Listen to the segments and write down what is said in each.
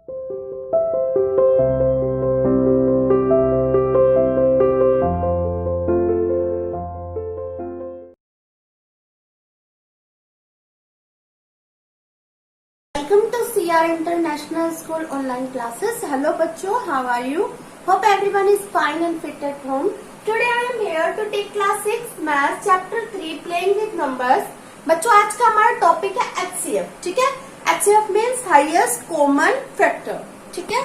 Welcome to CR International School online classes. Hello बच्चों, how are you? Hope everyone is fine and fit at home. Today I am here to take class 6 math chapter 3 playing with numbers. बच्चों आज का हमारा topic है HCF, ठीक है? HCF means highest common factor, ठीक है?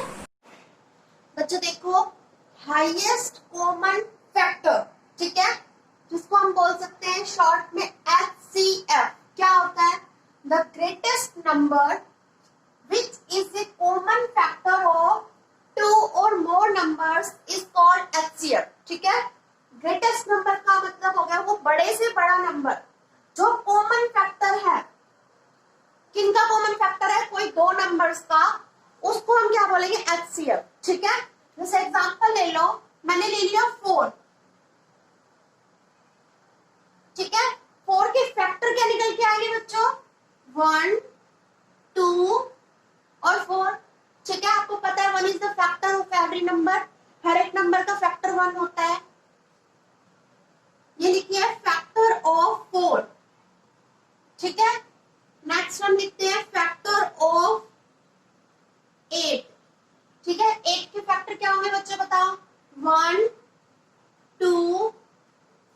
बच्चों देखो highest common factor, ठीक है? जिसको हम बोल सकते हैं शॉर्ट में HCF. क्या होता है? The greatest number which is a common factor of two or more numbers is called HCF. ठीक है? ग्रेटेस्ट नंबर का मतलब हो गया वो बड़े से बड़ा नंबर जो कॉमन फैक्टर है. किनका कॉमन फैक्टर है? कोई दो नंबर्स का, उसको हम क्या बोलेंगे? HCF. ठीक है? जैसे एग्जांपल ले लो, मैंने ले लिया 4. ठीक है? 4 के फैक्टर क्या निकल के आएंगे बच्चों? 1, 2 और 4. ठीक है? आपको पता है 1 is the factor of every number. हर एक नंबर का फैक्टर 1 होता है. ये लिखिए फैक्टर ऑफ 4. ठीक है? नेक्स्ट हम लिखते हैं फैक्टर ऑफ 8. ठीक है? 8 के फैक्टर क्या होंगे बच्चों बताओ? 1, 2,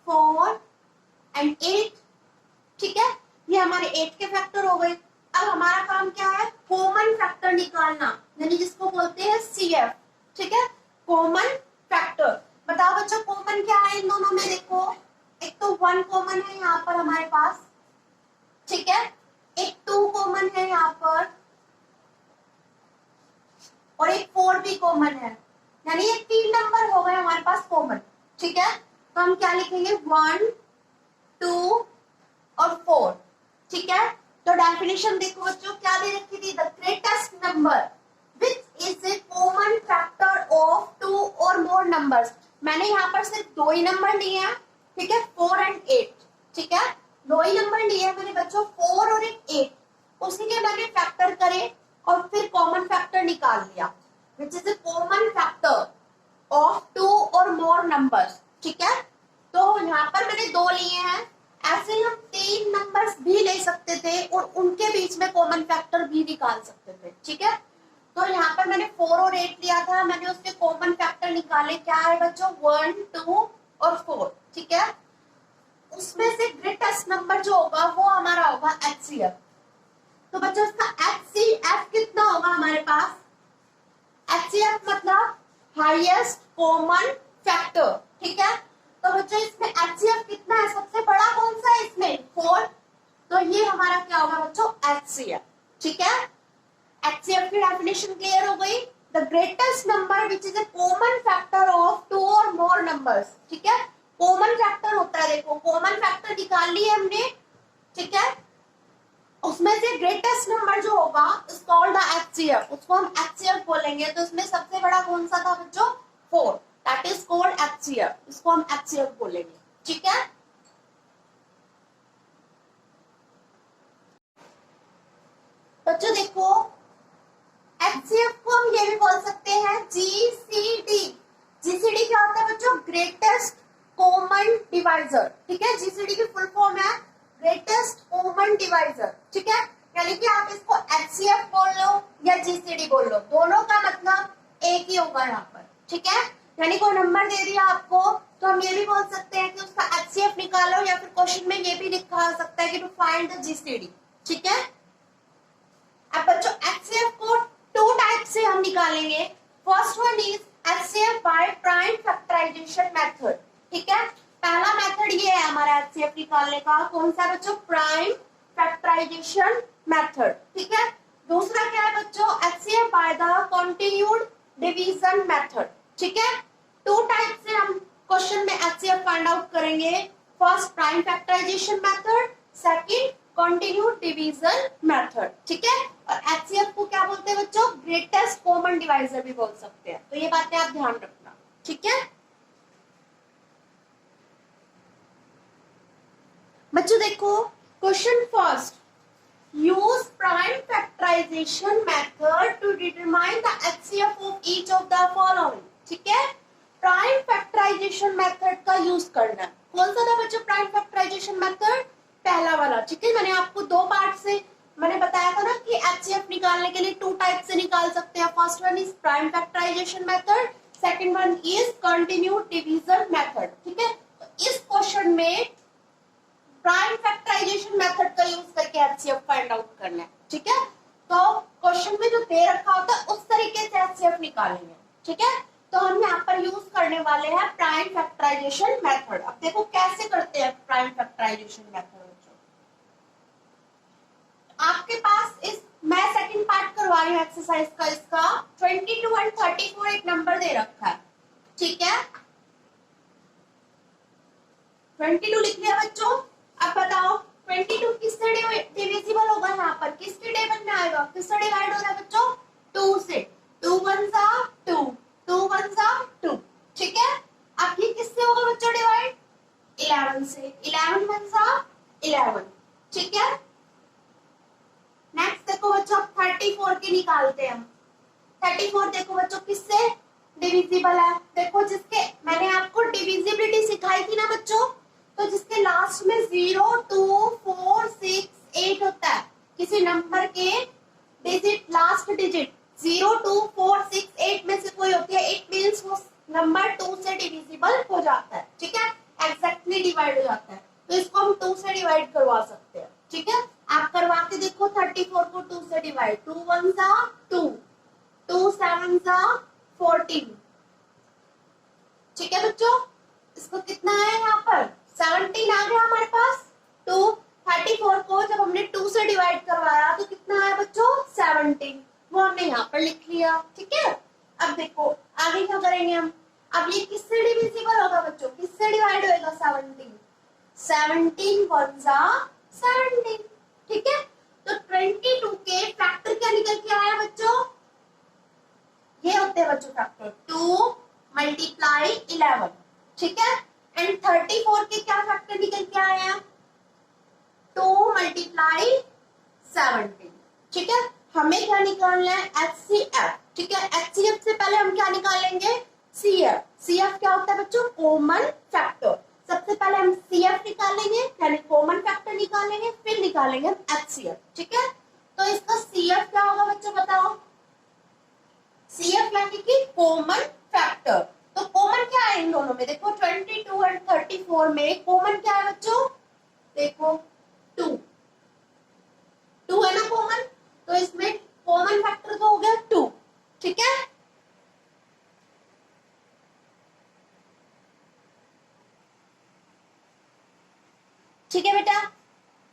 4 एंड 8. ठीक है? ये हमारे 8 के फैक्टर हो गए. अब हमारा काम क्या है? कॉमन फैक्टर निकालना, यानी जिसको बोलते हैं CF. ठीक है? Common factor. बताओ बच्चों कॉमन क्या है इन दोनों में? देखो एक तो 1 कॉमन है यहाँ पर हमारे पास. ठीक है? एक 2 कॉमन है यहाँ पर और एक 4 भी कॉमन है, यानी ये 3 नंबर हो गए हमारे पास कॉमन. ठीक है? तो हम क्या लिखेंगे? 1, 2 और 4. ठीक है? तो डेफिनेशन देखो बच्चों क्या दे रखी थी? The greatest number which is a common factor of 2 और मोर नंबर्स. मैंने यहाँ पर सिर्फ 2 ही नंबर लिए हैं. ठीक है? 4 एंड 8. ठीक है? 2 ही नंबर लिए हैं मैंने बच्चों, 4 और 8. उसी के मैंने फैक्टर करे और फिर कॉमन फैक्टर निकाल लिया, which is a common factor of 2 और मोर नंबर्स. ठीक है? तो यहाँ पर मैंने 2 लिए हैं. ऐसे ही हम 3 नंबर्स भी ले सकते थे और उनके बीच में कॉमन फैक्टर भी निकाल सकते थे. ठीक है? तो यहाँ पर मैंने 4 और 8 लिया था, मैंने उसके कॉमन फैक्टर निकाले. क्या है बच्चों? 1, 2 और 4. ठीक है? उसमें से ग्रेटेस्ट नंबर जो होगा वो हमारा होगा HCF. तो बच्चों इसका HCF कितना होगा हमारे पास? HCF मतलब हाईएस्ट कॉमन फैक्टर. ठीक है? तो बच्चों इसमें HCF कितना है? सबसे बड़ा कौन सा है इसमें? 4. तो ये हमारा क्या होगा बच्चों? HCF. ठीक है? HCF की डेफिनेशन क्लियर हो गई. The greatest number which is a common factor of 2 और मोर नंबर्स. ठीक है? कॉमन फैक्टर होता है, देखो कॉमन फैक्टर निकाल लिए हमने. ठीक है? उसमें से ग्रेटेस्ट नंबर जो होगा इज कॉल्ड द HCF. उसको हम HCF बोलेंगे. तो उसमें सबसे बड़ा कौन सा था बच्चों? 4. That is called HCF. इसको हम HCF बोलेंगे. ठीक है? बच्चों देखो HCF को हम ये भी बोल सकते हैं GCD. GCD क्या होता है बच्चों? Greatest common divisor. ठीक है? GCD की फुल फॉर्म है ग्रेटेस्ट कॉमन डिवाइजर. ठीक है? यानी कि आप इसको HCF बोल लो या GCD बोल लो, दोनों का मतलब एक ही होगा यहाँ पर. ठीक है? यानी कोई नंबर दे दिया आपको तो हम ये भी बोल सकते हैं कि उसका HCF निकालो, या फिर क्वेश्चन में ये भी लिखा सकता है कि टू फाइंड द GCD. ठीक है? अब बच्चों HCF को 2 टाइप से हम निकालेंगे. First one is HCF by prime factorization method. ठीक है? पहला मेथड ये है हमारा HCF निकालने का. कौन सा बच्चों? Prime factorization method. ठीक है? दूसरा क्या है बच्चों? HCF by the continued division method. ठीक है? 2 टाइप से हम क्वेश्चन में HCF फाइंड आउट करेंगे. First prime factorization method, second continued division method. ठीक है? और HCF को क्या बोलते हैं बच्चों? ग्रेटेस्ट कॉमन डिवाइजर भी बोल सकते हैं. तो ये बातें आप ध्यान रखना. ठीक है बच्चों? देखो question first. Use prime factorization method to determine the HCF of each of the following. ठीक है, प्राइम फैक्टराइजेशन मेथड का यूज करना है। कौन सा था बच्चों प्राइम फैक्टराइजेशन मेथड? पहला वाला। ठीक है, मैंने आपको दो पार्ट से मैंने बताया था ना कि एचसीएफ निकालने के लिए टू टाइप से निकाल सकते हैं। First one is prime factorization method, second one is continued division method. ठीक है, तो इस क्वेश्चन में प्राइम फैक्टराइजेशन मेथड का यूज करके एचसीएफ फाइंड आउट करना है। ठीक है, तो क्वेश्चन में जो दे रखा होता है उस तरीके से एचसीएफ निकालेंगे। ठीक है, तो हम यहाँ पर यूज करने वाले हैं प्राइम फैक्टराइजेशन मेथड। अब देखो कैसे करते हैं प्राइम फैक्टराइजेशन मेथड। आपके पास इस मैं सेकंड पार्ट करवा रही हूँ एक्सरसाइज का। इसका 22 और 34 एक नंबर दे रखा है। ठीक है, 22 लिख लिया बच्चों। अब बताओ 22 किससे डिविजिबल होगा? यहाँ पर किसके टेबल में आएगा? किससे डिवाइड हो रहा है बच्चों? 2 से। 2 1 जा 2, 2 1 जा 2। ठीक है, अब ये किससे होगा बच्चों डिवाइड? 11 से। 11 1 जा 11। ठीक है, नेक्स्ट देखो बच्चों 34 के निकालते हैं हम। 34 देखो बच्चों किससे डिविजिबल है? देखो जिसके मैंने आपको डिविजिबिलिटी सिखाई थी ना बच्चों, तो जिसके लास्ट में 0 2 4 6 8 होता है, किसी नंबर के डिजिट लास्ट डिजिट 0 2 4 6 8 में से कोई होती है, इट मींस वो नंबर 2 से डिविजिबल हो जाता है। ठीक है, एग्जैक्टली डिवाइड हो जाता है, तो इसको हम 2 से डिवाइड करवा सकते हैं। ठीक है, आप करवा के देखो 34 को 2 से डिवाइड। 2 1 जा 2, 2 7 जा 14। ठीक है बच्चों, इसको कितना है यहाँ पर 17 आ गया हमारे पास। तो 34 को जब हमने 2 से डिवाइड करवाया तो कितना है बच्चों 17, वो हमने यहाँ पर लिख लिया। ठीक है, अब देखो आगे क्या करेंगे हम। अब ये किससे डिविजिबल होगा बच्चों? किससे डिवाइड होगा? 17। 17 1 जा 17। ठीक है, तो 22 के फैक्टर क्या निकल के आया बच्चों? ये होते हैं बच्चों फैक्टर 2 मल्टीप्लाई 11। ठीक है, एंड 34 के क्या फैक्टर निकल के आए हैं? 2 मल्टीप्लाई 17। ठीक है, हमें क्या निकालना है? एचसीएफ। ठीक है, एचसीएफ से पहले हम क्या निकालेंगे? सीएफ। सीएफ क्या होता है बच्चों? Common factor. सबसे पहले हम सीएफ निकालेंगे, यानी कॉमन फैक्टर निकालेंगे, फिर निकालेंगे हम एचसीएफ। ठीक है, तो इसका सीएफ क्या होगा बच्चों बताओ? सीएफ यानी कि कॉमन फैक्टर। तो कॉमन क्या है इन दोनों में? देखो 22 और 34 में कॉमन क्या है बच्चों? देखो 2 2 है ना कॉमन, तो इसमें कॉमन फैक्टर तो हो गया 2। ठीक है, ठीक है बेटा,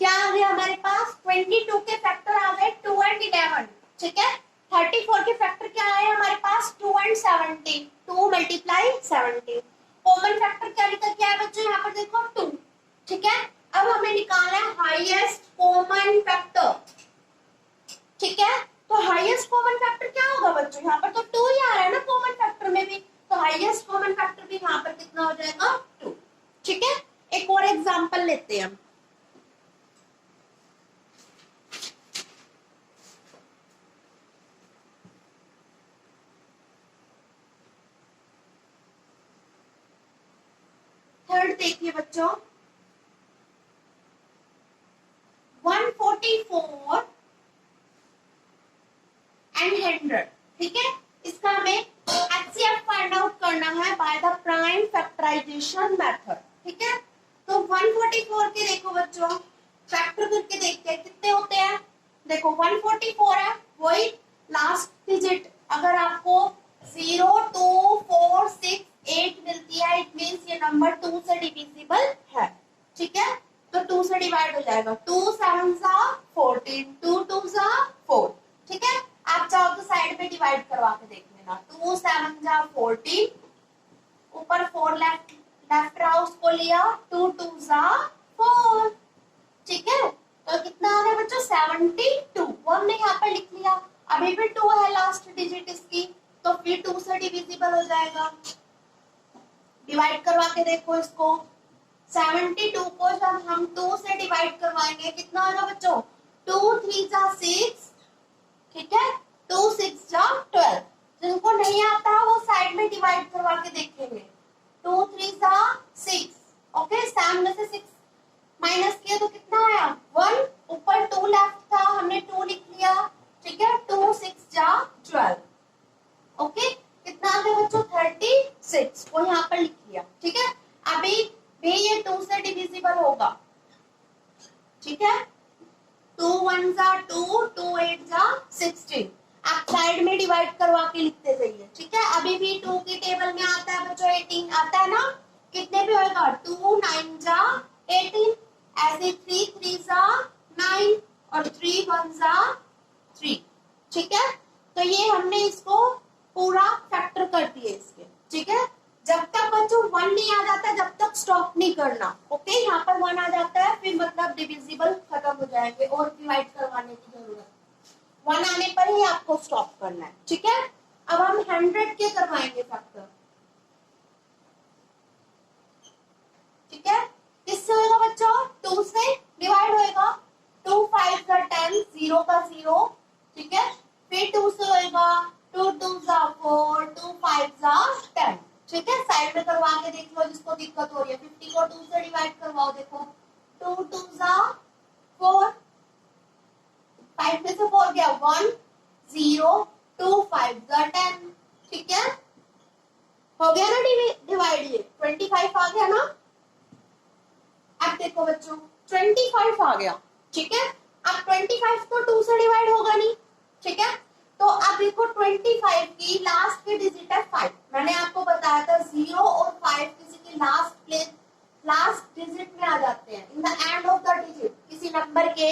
क्या आ गया हमारे पास? 22 के फैक्टर आ गए 2 एंड 11। ठीक है, 34 के फैक्टर क्या आए हमारे पास? 2 एंड 17। 2 मल्टीप्लाई 17। कॉमन फैक्टर क्या निकल के आया बच्चों? यहाँ पर देखो 2। ठीक है, अब हमें निकालना है हाईएस्ट कॉमन फैक्टर। ठीक है, तो हाईएस्ट कॉमन फैक्टर क्या होगा बच्चों? यहाँ पर तो 2 ही आ रहा है ना कॉमन फैक्टर में भी, तो हाईएस्ट कॉमन फैक्टर भी यहाँ पर कितना हो जाएगा? 2। ठीक है, एक और एग्जांपल लेते हैं हम। थर्ड देखिए बच्चों 144 एंड 100। ठीक है, इसका हमें एचसीएफ फाइंड आउट करना है by the prime factorization method. ठीक है, तो 144 के देखो बच्चों फैक्टर करके देखते हैं कितने होते हैं। देखो 144 है, वही लास्ट डिजिट अगर आपको 0 2 4 6 8 मिलती है, इट मींस ये नंबर 2 से डिविजिबल है। ठीक है, तो 2 से डिवाइड हो जाएगा। 2 7 जा 14, 2 2 जा 4। ठीक है, आप चाहो तो साइड में डिवाइड करवा के देख लेना। 2 7 जा 14, ऊपर 4 लेफ्ट रहा उसको लिया, 2 2 जा 4। ठीक है, तो कितना आ रहा है बच्चों 72, वो हमने यहाँ पर लिख लिया। अभी भी 2 है लास्ट डिजिट इसकी, तो फिर 2 से डिविजिबल हो जाएगा। डिवाइड करवा के देखो इसको, 72 को जब हम 2 से डिवाइड करवाएंगे कितना होगा बच्चों? 2 3 जा 6, ठीक है, 2 6 जा 12। जिनको नहीं आता वो साइड में डिवाइड करवा के देखेंगे। 2 3 जा 6, ओके, 7 में से 6 माइनस किया तो कितना आया 1, ऊपर 2 लेफ्ट था, हमने 2 लिख लिया, ठीक है, 2 6 जा 12, ओके, कितना आ गया बच्चों 36, वो यहाँ पर लिख लिया, ठीक है। अभी भी ये 2 से डिविजिबल होगा, ठीक है, 2 1 जा 2, 2 8 जा 16, आप साइड में डिवाइड करवा के लिखते जाइए, ठीक है। अभी भी 2 की टेबल में आता है बच्चों 18 आता है ना, कितने भी होगा 2 9 जा 18, ऐसे 3 3 जा 9 और 3 1 जा 3, ठीक है। तो ये हमने इसको पूरा फैक्टर कर दिए इसके, ठीक है। जब तक बच्चों 1 नहीं आ जाता जब तक स्टॉप नहीं करना, ओके। यहाँ पर 1 आ जाता है फिर मतलब डिविजिबल खत्म हो जाएंगे और डिवाइड करवाने की जरूरत, 1 आने पर ही आपको स्टॉप करना है, ठीक है। अब हम 100 के करवाएंगे फैक्टर, ठीक है। किससे होगा बच्चों 2 से डिवाइड होएगा, 2 5 का 10, 0 का 0, ठीक है, फिर 2 से होएगा 2 2 जा 4, 2 5 जा 10, ठीक है। साइड में करवा के देख लो जिसको दिक्कत हो रही है, 50 को 2 से डिवाइड करवाओ, देखो 2 2 जा 4, 5 में से 4 गया 1 0, 2 5 जा 10, ठीक है, हो गया ना डिवाइड, ये 25 आ गया ना। अब देखो बच्चों 25 आ गया, ठीक है। अब 25 तो 2 से डिवाइड होगा नहीं, ठीक है। तो अब देखो 25 की लास्ट की डिजिट है 5, मैंने आपको बताया था 0 और 5 किसी की लास्ट डिजिट में आ जाते हैं, in the end of the digit, किसी नंबर के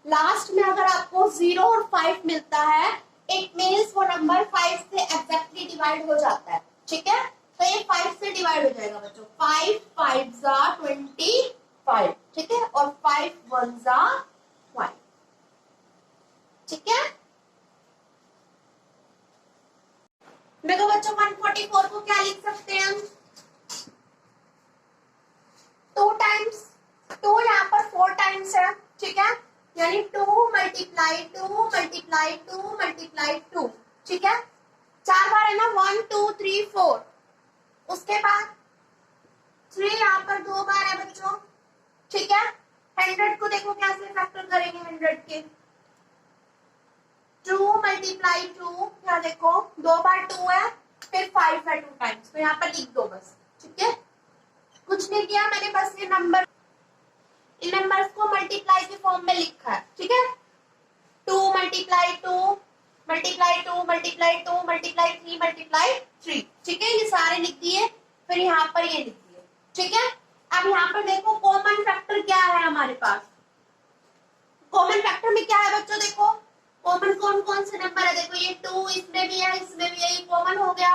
लास्ट में अगर आपको 0 और 5 मिलता है इट मींस वो नंबर 5 से एग्जैक्टली डिवाइड हो जाता है, ठीक है। तो ये 5 से डिवाइड हो जाएगा बच्चों, 5 5 जा 25, ठीक है, और 5 1 जा 5, ठीक है। देखो बच्चों 144 को क्या लिख सकते हैं हम, 2 टाइम्स, 2 यहाँ पर 4 टाइम्स है, ठीक है, यानी 2 मल्टीप्लाई 2 मल्टीप्लाई 2 मल्टीप्लाई 2, ठीक है, 4 बार है ना, 1 2 3 4, उसके बाद 3 यहाँ पर 2 बार है बच्चों, ठीक है। 100 को देखो कैसे फैक्टर करेंगे, 100 के 2 मल्टीप्लाई 2, यहाँ देखो 2 बार 2 है, फिर 5 है 2 टाइम्स, तो यहाँ पर लिख दो बस, ठीक है। कुछ नहीं किया मैंने, बस ये नंबर, इन नंबर्स को मल्टीप्लाई के फॉर्म में लिखा है, ठीक है। 2 multiply 2 multiply 2 multiply 2 multiply 3 multiply 3, ठीक है, ये सारे लिख दिए, फिर यहाँ पर ये लिख दिए, ठीक है। अब यहाँ पर देखो कॉमन फैक्टर क्या है हमारे पास, कॉमन फैक्टर में क्या है बच्चों, देखो कॉमन कौन कौन से नंबर है, देखो ये 2 इसमें भी है इसमें भी है, ये कॉमन हो गया,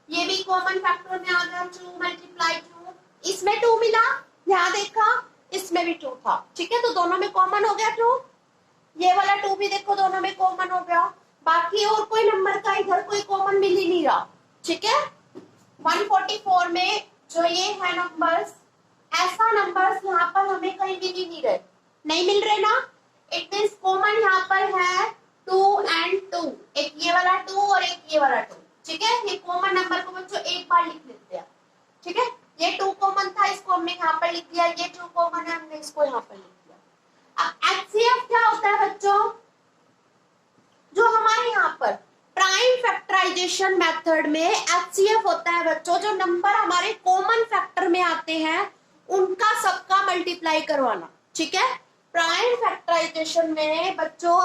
ये भी कॉमन फैक्टर में आ गया, 2 मल्टीप्लाई 2, इसमें 2 मिला, यहाँ देखा इसमें भी 2 था, ठीक है, तो दोनों में कॉमन हो गया 2, ये वाला 2 भी देखो दोनों में कॉमन हो गया, बाकी और कोई नंबर का इधर कोई कॉमन मिल ही नहीं रहा, ठीक है। 144 में जो ये है नंबर्स, ऐसा नंबर्स यहाँ पर हमें कहीं मिल ही नहीं रहे, नहीं मिल रहे ना, इट मींस कॉमन यहाँ पर है 2 and 2, एक ये वाला 2 और एक ये वाला 2, ठीक है। ये कॉमन नंबर को बच्चों एक बार लिख लेते हैं, ठीक है, ये 2 कॉमन था इसको हमने यहाँ पर लिख दिया, ये 2 कॉमन है हमने इसको यहाँ पर लिख दिया। अब एचसीएफ क्या होता है बच्चों, जो हमारे यहाँ पर प्राइम फैक्टराइजेशन मेथड में एचसीएफ होता है बच्चों, जो नंबर हमारे कॉमन फैक्टर में आते हैं उनका सबका मल्टीप्लाई करवाना, ठीक है। प्राइम फैक्टराइजेशन में बच्चों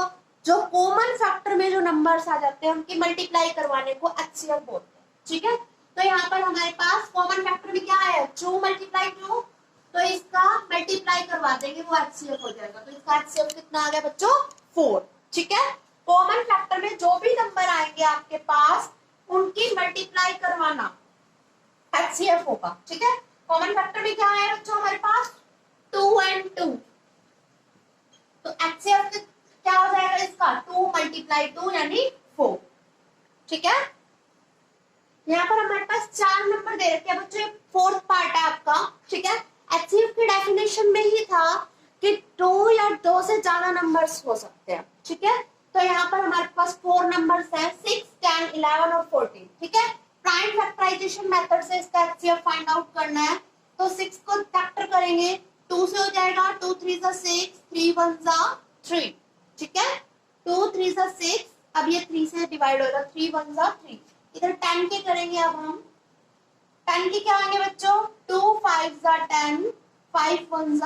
जो कॉमन फैक्टर में जो नंबर्स आ जाते हैं उनकी मल्टीप्लाई करवाने को एचसीएफ बोलते हैं, ठीक है। तो यहाँ पर हमारे पास कॉमन फैक्टर में क्या है 2 मल्टीप्लाई 2, तो इसका मल्टीप्लाई करवा देंगे वो एचसीएफ हो जाएगा, तो इसका एचसीएफ कितना आ गया बच्चों 4, ठीक है। कॉमन फैक्टर में जो भी नंबर आएंगे आपके पास उनकी मल्टीप्लाई करवाना एचसीएफ होगा, ठीक है। कॉमन फैक्टर में क्या है बच्चों हमारे पास 2 and 2, तो एचसीएफ क्या हो जाएगा इसका 2 मल्टीप्लाई 2 यानी 4, ठीक है। यहाँ पर हमारे पास 4 नंबर दे रखे हैं बच्चों, फोर्थ पार्ट है आपका, ठीक है। एचसीएफ की डेफिनेशन में ही था कि 2 या 2 से ज्यादा नंबर्स हो सकते हैं, ठीक है। तो यहाँ पर हमारे पास 4 नंबर्स हैं, 6, 10, 11 और 14, ठीक है। प्राइम फैक्टराइजेशन मेथड से इसका एचसीएफ फाइंड आउट करना है। तो 6 को फैक्टर करेंगे, 2 से हो जाएगा 2 3 6, 3 1 3, ठीक है। 2 3 6, अब ये 3 से डिवाइड होगा, 3 1 3। इधर 10 के करेंगे, अब हम 10 के क्या आएंगे बच्चों, 2 5 10, 5 1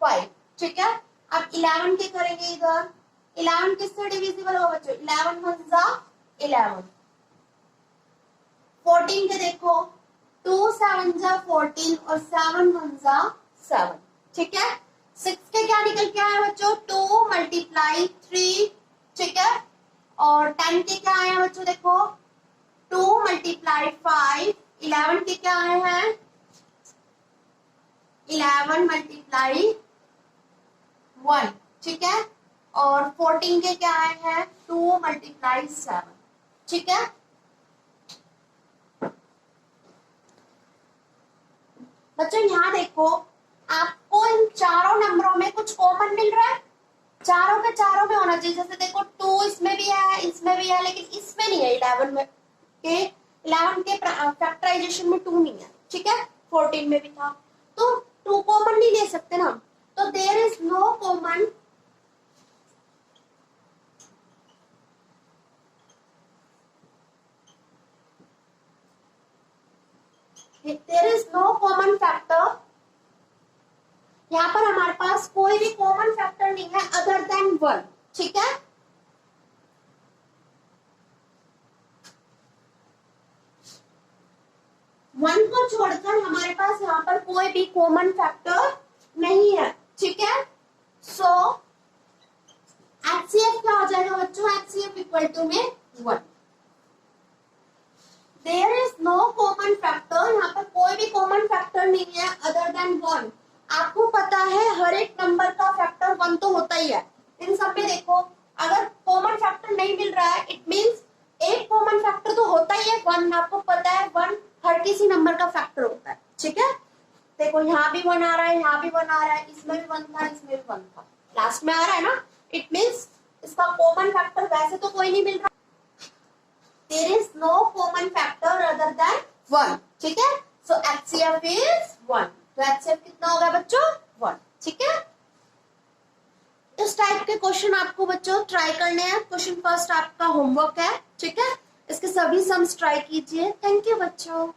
5, ठीक है। अब 11 के करेंगे, इधर 11 किससे डिविजिबल होगा बच्चों, 11 1 11। 14 के देखो, 2 7 14 और 7 1 7, ठीक है। 6 के क्या निकल के आया बच्चों, 2 मल्टीप्लाई 3, ठीक है। और 10 के क्या आया बच्चों, देखो 2 मल्टीप्लाई 5। 11 के क्या आए हैं, 11 मल्टीप्लाई 1, ठीक है। और 14 के क्या आए हैं, 2 मल्टीप्लाई 7, ठीक है। बच्चों यहाँ देखो, आपको इन चारों नंबरों में कुछ कॉमन मिल रहा है, चारों के चारों में होना चाहिए। जैसे देखो 2 इसमें भी है, इसमें भी है, लेकिन इसमें नहीं है। 11 में के 11 के फैक्टराइजेशन में 2 नहीं है, ठीक है। 14 में भी था, तो 2 कॉमन नहीं ले सकते ना। तो there is no common, there is no common factor. यहाँ पर हमारे पास कोई भी कॉमन फैक्टर नहीं है अदर देन 1, ठीक है। वन को छोड़कर हमारे पास यहाँ पर कोई भी कॉमन फैक्टर नहीं है, ठीक है। सो एचसीएफ क्या हो जाएगा बच्चों, एचसीएफ इक्वल टू में 1। There is no common factor, यहाँ पर कोई भी कॉमन फैक्टर नहीं है अदर देन 1। आपको पता है हर एक नंबर का फैक्टर 1 तो होता ही है। इन सब में देखो, अगर कॉमन फैक्टर नहीं मिल रहा है, इट मींस एक कॉमन फैक्टर तो होता ही है 1। आपको पता है 1 हर किसी नंबर का फैक्टर होता है, ठीक है। देखो यहाँ भी 1 आ रहा है, यहाँ भी 1 आ रहा है, इसमें भी 1 था, इसमें भी 1 था, लास्ट में आ रहा है ना। इट मींस इसका कॉमन फैक्टर वैसे तो कोई नहीं मिल रहा। There is no common factor other than 1, ठीक है। So HCF is 1। तो एचसीएफ कितना होगा बच्चों, 1, ठीक है। इस टाइप के क्वेश्चन आपको बच्चों ट्राई करने हैं। क्वेश्चन फर्स्ट आपका होमवर्क है, ठीक है। इसके सभी सम्स ट्राई कीजिए। थैंक यू बच्चों।